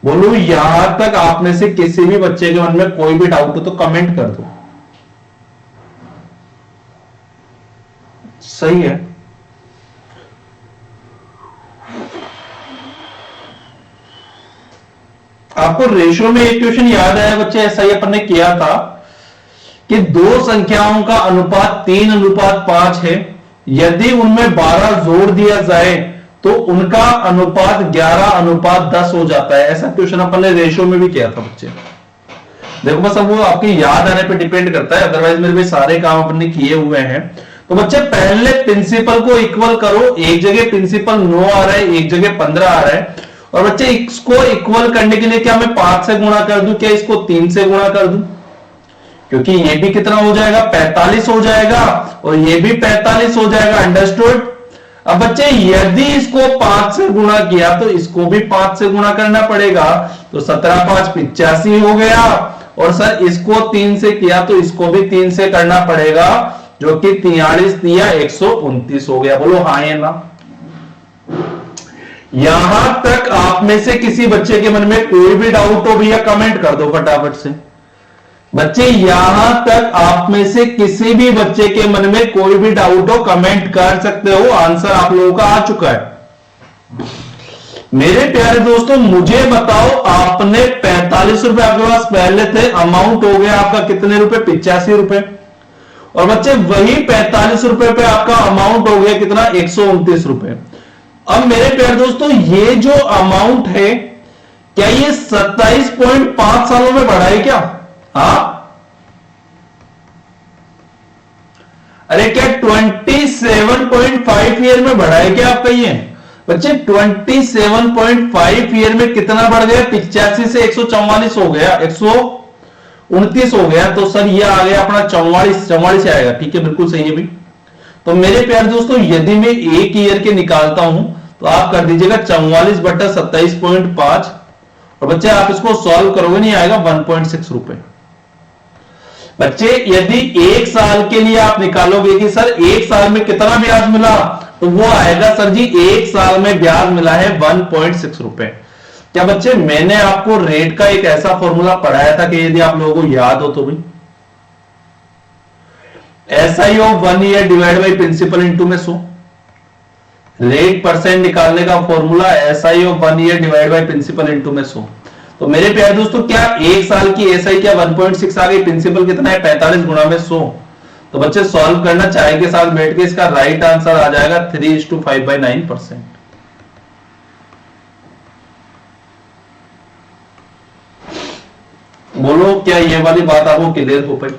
S1: बोलो यहां तक आप में से किसी भी बच्चे के मन में कोई भी डाउट हो तो कमेंट कर दो। सही है? आपको रेशियो में एक क्वेश्चन याद आया बच्चे? ऐसा ही अपन ने किया था कि 2 संख्याओं का अनुपात 3:5 है, यदि उनमें 12 जोड़ दिया जाए तो उनका अनुपात 11:10 हो जाता है। ऐसा क्वेश्चन अपन ने रेशियो में भी किया था बच्चे। देखो बस अब वो आपकी याद आने पे डिपेंड करता है, अदरवाइज मेरे भी सारे काम अपन ने किए हुए हैं। तो बच्चे पहले प्रिंसिपल को इक्वल करो, एक जगह प्रिंसिपल 9 आ रहा है, एक जगह 15 आ रहा है, और बच्चे इसको इक्वल करने के लिए क्या मैं 5 से गुणा कर दूं, क्या इसको 3 से गुणा कर दूं, क्योंकि ये भी कितना हो जाएगा 45 हो जाएगा और ये भी 45 हो जाएगा। अंडरस्टूड। अब बच्चे यदि इसको 5 से गुणा किया तो इसको भी 5 से गुणा करना पड़ेगा, तो 17 5 85 हो गया। और सर इसको 3 से किया तो इसको भी 3 से करना पड़ेगा, जो कि 43 दिया 129 हो गया। बोलो हाँ या ना। यहां तक आप में से किसी बच्चे के मन में कोई भी डाउट हो भैया कमेंट कर दो फटाफट से। बच्चे यहां तक आप में से किसी भी बच्चे के मन में कोई भी डाउट हो कमेंट कर सकते हो, आंसर आप लोगों का आ चुका है। मेरे प्यारे दोस्तों मुझे बताओ, आपने 45 रुपए आपके पास पहले थे, अमाउंट हो गया आपका कितने रुपए 85 रुपए, और बच्चे वही 45 रुपए पे आपका अमाउंट हो गया कितना 129 रुपए। अब मेरे प्यारे दोस्तों ये जो अमाउंट है क्या ये 27.5 सालों में बढ़ा है क्या? हाँ, अरे क्या 27.5 ईयर में बढ़ा है क्या आपका ये? बच्चे 27.5 ईयर में कितना बढ़ गया? 85 से 144 हो गया, 129 हो गया। तो सर ये आ गया अपना 44 आएगा। ठीक है, बिल्कुल सही है भी। तो मेरे प्यारे दोस्तों यदि मैं एक ईयर के निकालता हूं तो आप कर दीजिएगा 44 बटा 27.5, और बच्चे आप इसको सॉल्व करोगे नहीं आएगा 1.6 रुपए। बच्चे यदि एक साल के लिए आप निकालोगे कि सर एक साल में कितना ब्याज मिला, तो वो आएगा सर जी एक साल में ब्याज मिला है 1.6 रुपए। क्या बच्चे मैंने आपको रेट का एक ऐसा फॉर्मूला पढ़ाया था कि यदि आप लोगों को याद हो तो भाई, SI of 1 year divide by principal into में 100, रेट परसेंट निकालने का formula SI of 1 year divide by principal into में 100। तो मेरे प्यारे दोस्तों क्या एक साल की SI क्या 1.6 आ गई, प्रिंसिपल कितना है 45 गुणा में 100। तो बच्चे सॉल्व करना चाय के साथ बैठ के इसका राइट आंसर आ जाएगा 3:5/9%। बोलो क्या ये वाली बात आपको क्लियर हो पाई?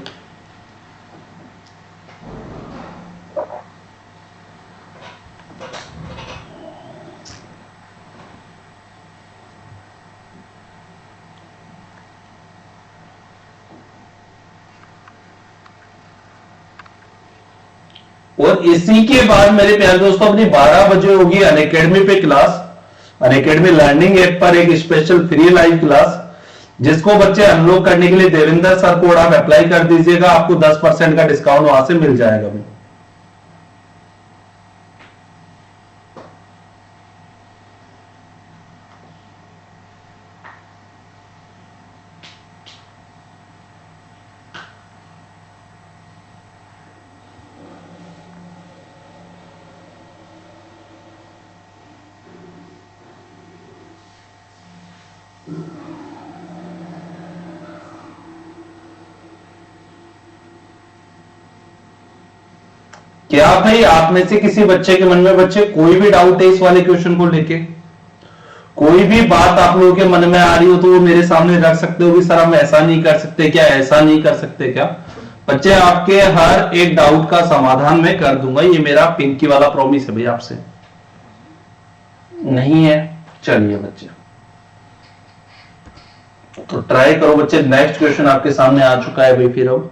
S1: और इसी के बाद मेरे प्यारे दोस्तों अपनी 12 बजे होगी अनअकैडमी पे क्लास, अनअकैडमी लर्निंग ऐप पर एक स्पेशल फ्री लाइव क्लास, जिसको बच्चे अनलॉक करने के लिए देवेंद्र सर कोड आप अप्लाई कर दीजिएगा, आपको 10% का डिस्काउंट वहां से मिल जाएगा भाई। क्या भाई आप में से किसी बच्चे के मन में बच्चे कोई भी डाउट है इस वाले क्वेश्चन को लेके? कोई भी बात आप लोगों के मन में आ रही हो तो वो मेरे सामने रख सकते हो कि सर हम ऐसा नहीं कर सकते क्या, ऐसा नहीं कर सकते क्या? बच्चे आपके हर एक डाउट का समाधान मैं कर दूंगा, ये मेरा पिंकी वाला प्रॉमिस है भाई आपसे। नहीं है? चलिए बच्चे तो ट्राई करो बच्चे। नेक्स्ट क्वेश्चन आपके सामने आ चुका है भाई। फिर अब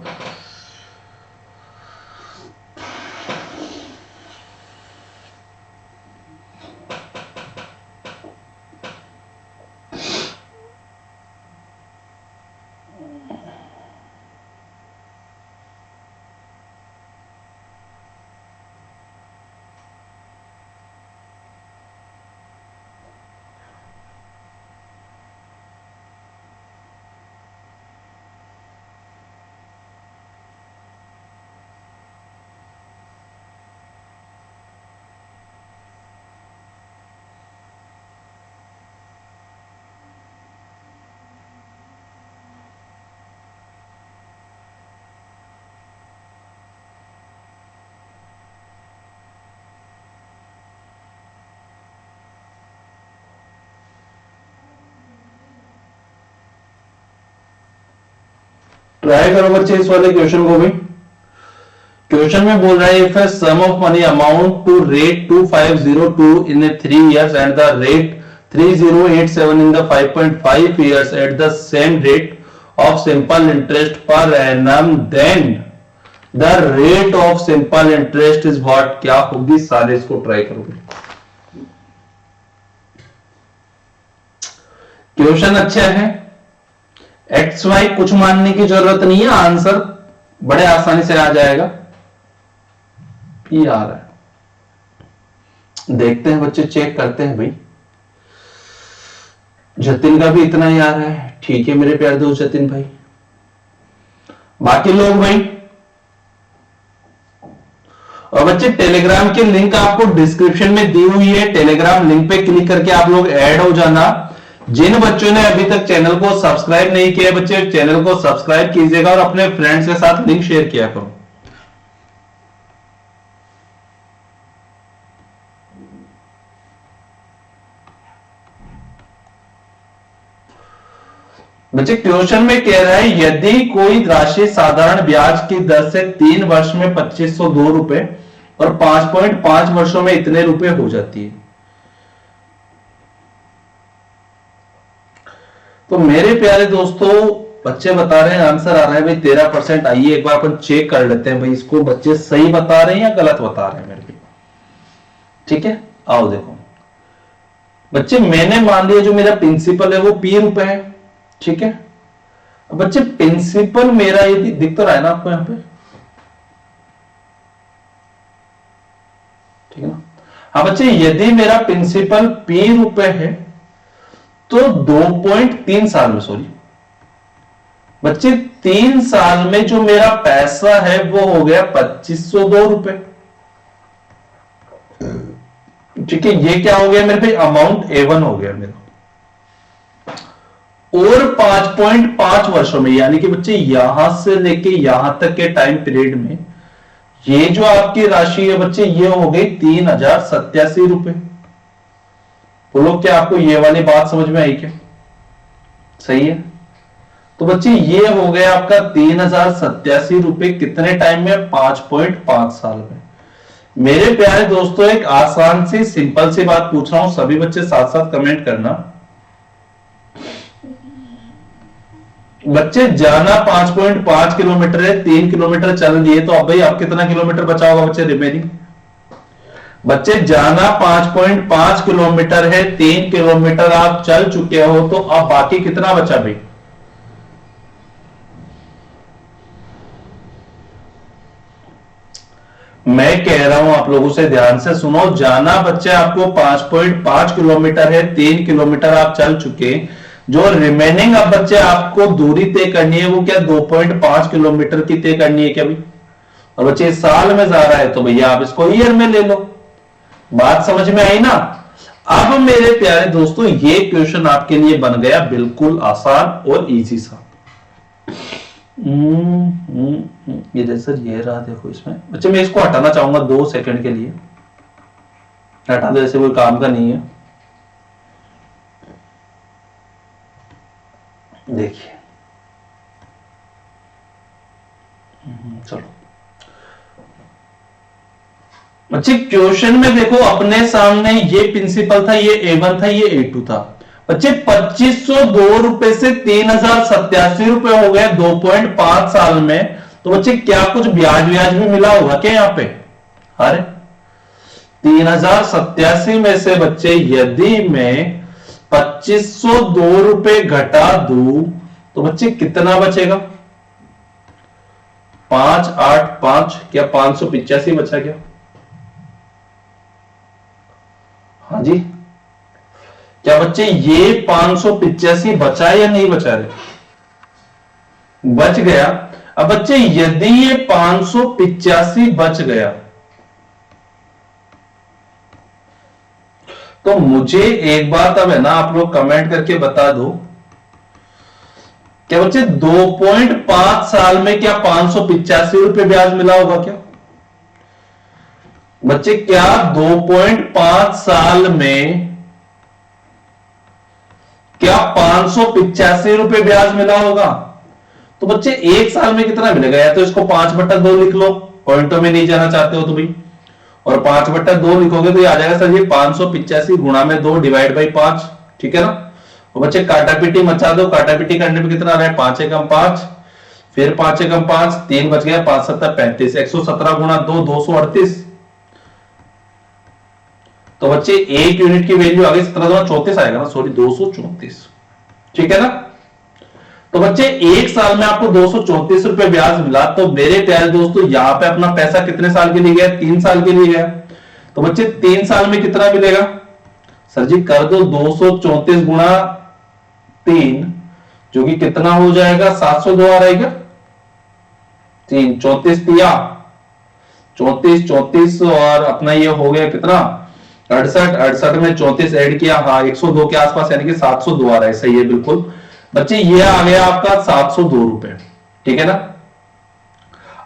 S1: ट्राई करो बच्चे इस वाले क्वेश्चन को भी। क्वेश्चन में बोल रहा है if sum of money amount to rate 2502 in 3 years and the rate 3087 in the 5.5 years at the same rate of simple interest per annum, then the rate of simple interest is what? क्या होगी? सारे इसको try करोगे। Question अच्छा है, x Y कुछ मानने की जरूरत नहीं है, आंसर बड़े आसानी से आ जाएगा। ये आ रहा है, देखते हैं बच्चे, चेक करते हैं भाई। जतिन का भी इतना ही आ रहा है, ठीक है मेरे प्यारे दोस्त जतिन भाई। बाकी लोग भाई, और बच्चे टेलीग्राम की लिंक आपको डिस्क्रिप्शन में दी हुई है, टेलीग्राम लिंक पे क्लिक करके आप लोग ऐड हो जाना। जिन बच्चों ने अभी तक चैनल को सब्सक्राइब नहीं किया बच्चे, चैनल को सब्सक्राइब कीजिएगा और अपने फ्रेंड्स के साथ लिंक शेयर किया करो। बच्चे क्वेश्चन में कह रहा है, यदि कोई राशि साधारण ब्याज की दर से 3 वर्ष में 2502 रुपए और 5.5 वर्षों में इतने रुपए हो जाती है, तो मेरे प्यारे दोस्तों बच्चे बता रहे हैं, आंसर आ रहा है भाई 13%। आइए एक बार अपन चेक कर लेते हैं भाई, इसको बच्चे सही बता रहे हैं या गलत बता रहे हैं मेरे लिए। ठीक है, आओ देखो बच्चे, मैंने मान लिया जो मेरा प्रिंसिपल है वो P रुपए है। ठीक है, अब बच्चे प्रिंसिपल मेरा यदि दिख तो रहा है ना आपको यहां पे, ठीक है ना। हाँ बच्चे, यदि मेरा प्रिंसिपल P रुपए है तो 2.3 साल में, सॉरी बच्चे 3 साल में जो मेरा पैसा है वो हो गया 2502 रुपए। ठीक है, ये क्या हो गया मेरे पे? अमाउंट A1 हो गया मेरा। और 5.5 वर्षों में, यानी कि बच्चे यहां से लेके यहां तक के टाइम पीरियड में ये जो आपकी राशि है बच्चे, ये हो गई 3087 रुपए। बोलो क्या आपको ये वाली बात समझ में आई क्या? सही है। तो बच्चे ये हो गया आपका 3087 रुपए, कितने टाइम में? 5.5 साल में। मेरे प्यारे दोस्तों एक आसान सी सिंपल सी बात पूछ रहा हूं, सभी बच्चे साथ साथ कमेंट करना। बच्चे जाना 5.5 किलोमीटर है, 3 किलोमीटर चल दिए, तो अब भाई आप कितना किलोमीटर बचा होगा बच्चे रिमेनिंग? बच्चे जाना 5.5 किलोमीटर है, 3 किलोमीटर आप चल चुके हो, तो अब बाकी कितना बचा भाई? मैं कह रहा हूं आप लोगों से ध्यान से सुनो, जाना बच्चे आपको 5.5 किलोमीटर है, 3 किलोमीटर आप चल चुके, जो रिमेनिंग अब बच्चे आपको दूरी तय करनी है वो क्या? 2.5 किलोमीटर की तय करनी है क्या भाई? और बच्चे साल में जा रहा है तो भैया आप इसको ईयर में ले लो। बात समझ में आई ना? अब मेरे प्यारे दोस्तों ये क्वेश्चन आपके लिए बन गया बिल्कुल आसान और इजी सा। ये सर ये रहा, देखो इसमें बच्चे मैं इसको हटाना चाहूंगा 2 सेकंड के लिए, हटा दो, ऐसे कोई काम का नहीं है। देखिए चलो बच्चे, क्वेश्चन में देखो अपने सामने ये प्रिंसिपल था, ये A1 था, ये A2 था। बच्चे 2502 रुपए से 3087 रुपए हो गए 2.5 साल में, तो बच्चे क्या कुछ ब्याज व्याज भी मिला होगा क्या यहाँ पे? अरे 3087 में से बच्चे यदि मैं 2502 रुपए घटा दूं तो बच्चे कितना बचेगा? 585, क्या 585 बचा क्या? हाँ जी, क्या बच्चे ये 585 बचा या नहीं बचा रे? बच गया। अब बच्चे यदि ये 585 बच गया तो मुझे एक बात अब है ना, आप लोग कमेंट करके बता दो, क्या बच्चे 2.5 साल में क्या 585 रुपए ब्याज मिला होगा क्या? बच्चे क्या 2.5 साल में क्या 585 रुपए ब्याज मिला होगा? तो बच्चे 1 साल में कितना मिलेगा? या तो इसको 5/2 लिख लो, पॉइंटों में नहीं जाना चाहते हो तो भाई, और 5/2 लिखोगे तो ये आ जाएगा सर, ये 585 गुणा में 2 डिवाइड बाई 5, ठीक है ना। तो बच्चे काटापीटी मचा दो, काटापीटी करने पे कितना आ रहा है, 5 एकम 5, फिर 5 एकम 5, 3 बच गया, 5 7 35, 117 गुणा 2 238। तो बच्चे एक यूनिट की वैल्यू आ गई 17 आएगा ना, सॉरी 234, ठीक है ना। तो बच्चे एक साल में आपको 234 रुपए ब्याज मिला, तो मेरे प्यारे दोस्तों यहां पे अपना पैसा कितने साल के लिए गया, 3 साल के लिए गया। तो बच्चे 3 साल में कितना मिलेगा, सर जी कर दो 234 गुणा 3, जो कि कितना हो जाएगा, 702 आ रहेगा, 3 34 तिया 34 34 और अपना ये हो गया कितना 68, 68 में 34 ऐड किया, हाँ 102 के आसपास, यानी कि 702 आ रहा है, सही है बिल्कुल बच्चे, ये आ गया आपका 702 रुपए, ठीक है ना।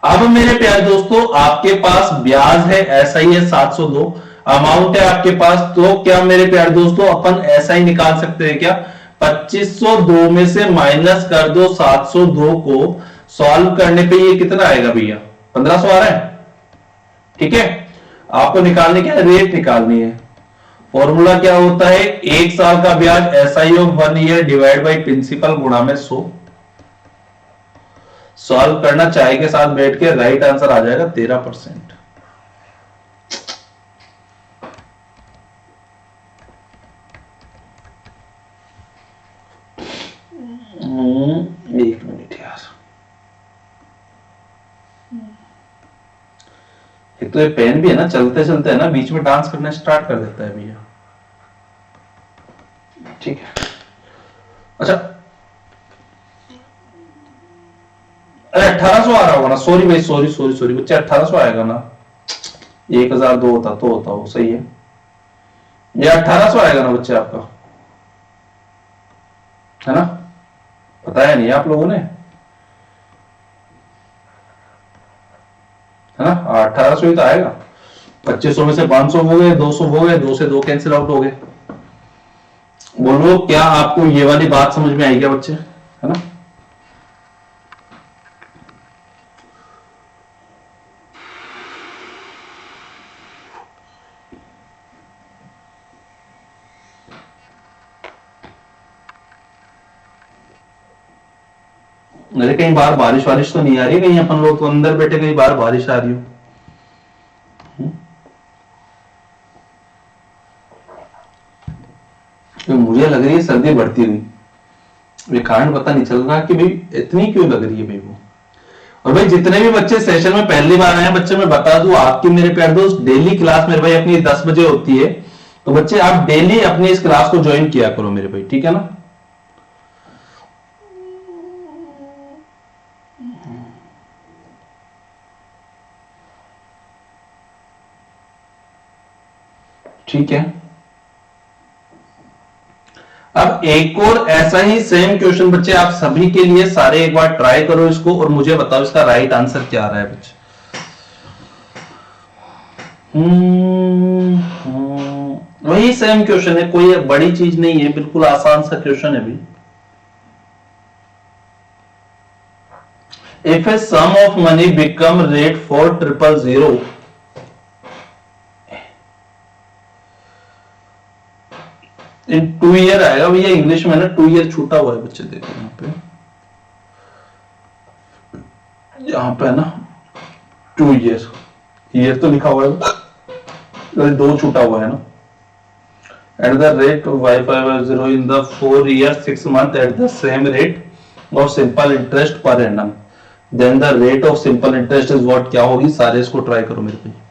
S1: अब मेरे प्यारे दोस्तों आपके पास ब्याज है ऐसा ही है 702, अमाउंट है आपके पास, तो क्या मेरे प्यारे दोस्तों अपन ऐसा ही निकाल सकते हैं क्या, 2502 में से माइनस कर दो 702 को, सॉल्व करने पे ये कितना आएगा भैया, 1500 आ रहा है, ठीक है। आपको निकालने क्या है, रेट निकालनी है। फॉर्मूला क्या होता है, एक साल का ब्याज SI of 1 year divide by principal गुणा में 100। सॉल्व करना चाहे के साथ बैठ के, राइट आंसर आ जाएगा 13%। एक मिनट यार, एक तो ये पेन भी है ना, चलते चलते है ना बीच में डांस करना स्टार्ट कर देता है भैया, ठीक है। अच्छा अरे 1800 आ रहा होगा ना, सॉरी भाई, सॉरी सॉरी सॉरी बच्चे, 1800 आएगा ना, 1002 होता तो होता वो, सही है, ये 1800 आएगा ना बच्चे आपका, है ना, बताया नहीं आप लोगों ने, है ना, 1800 ही तो आएगा। 2500 में से 500 हो गए, 200 हो गए, 2 से 2 कैंसिल आउट हो गए। बोलो क्या आपको ये वाली बात समझ में आई क्या बच्चे, है ना। अरे कहीं बाहर बारिश वारिश तो नहीं आ रही, कहीं अपन लोग तो अंदर बैठे, कहीं बाहर बारिश आ रही हो। तो मुझे लग रही है सर्दी बढ़ती हुई, ये कारण पता नहीं चल रहा कि भाई इतनी क्यों लग रही है भाई वो। और भाई जितने भी बच्चे सेशन में पहली बार आए हैं बच्चे, मैं बता दूं आपकी मेरे प्यारे दोस्त, डेली क्लास मेरे भाई अपनी 10 बजे होती है, तो बच्चे आप डेली अपनी इस क्लास को ज्वाइन किया करो मेरे भाई, ठीक है ना। ठीक है, अब एक और ऐसा ही सेम क्वेश्चन बच्चे आप सभी के लिए, सारे एक बार ट्राई करो इसको और मुझे बताओ इसका राइट आंसर क्या आ रहा है बच्चे। वही सेम क्वेश्चन है, कोई बड़ी चीज नहीं है, बिल्कुल आसान सा क्वेश्चन है भी। If a sum of money become rate for 000 in 2 year आएगा भैया, इंग्लिश में ना 2 ईयर छूटा हुआ है बच्चे, देखो यहाँ पे है ना 2 ईयर, ईयर तो लिखा हुआ है, 2 छूटा हुआ है ना। At the rate of y50 in the 4 year 6 month at the same rate of simple interest per annum, then the rate of simple interest is what, क्या होगी, सारे इसको ट्राई करो मेरे पे।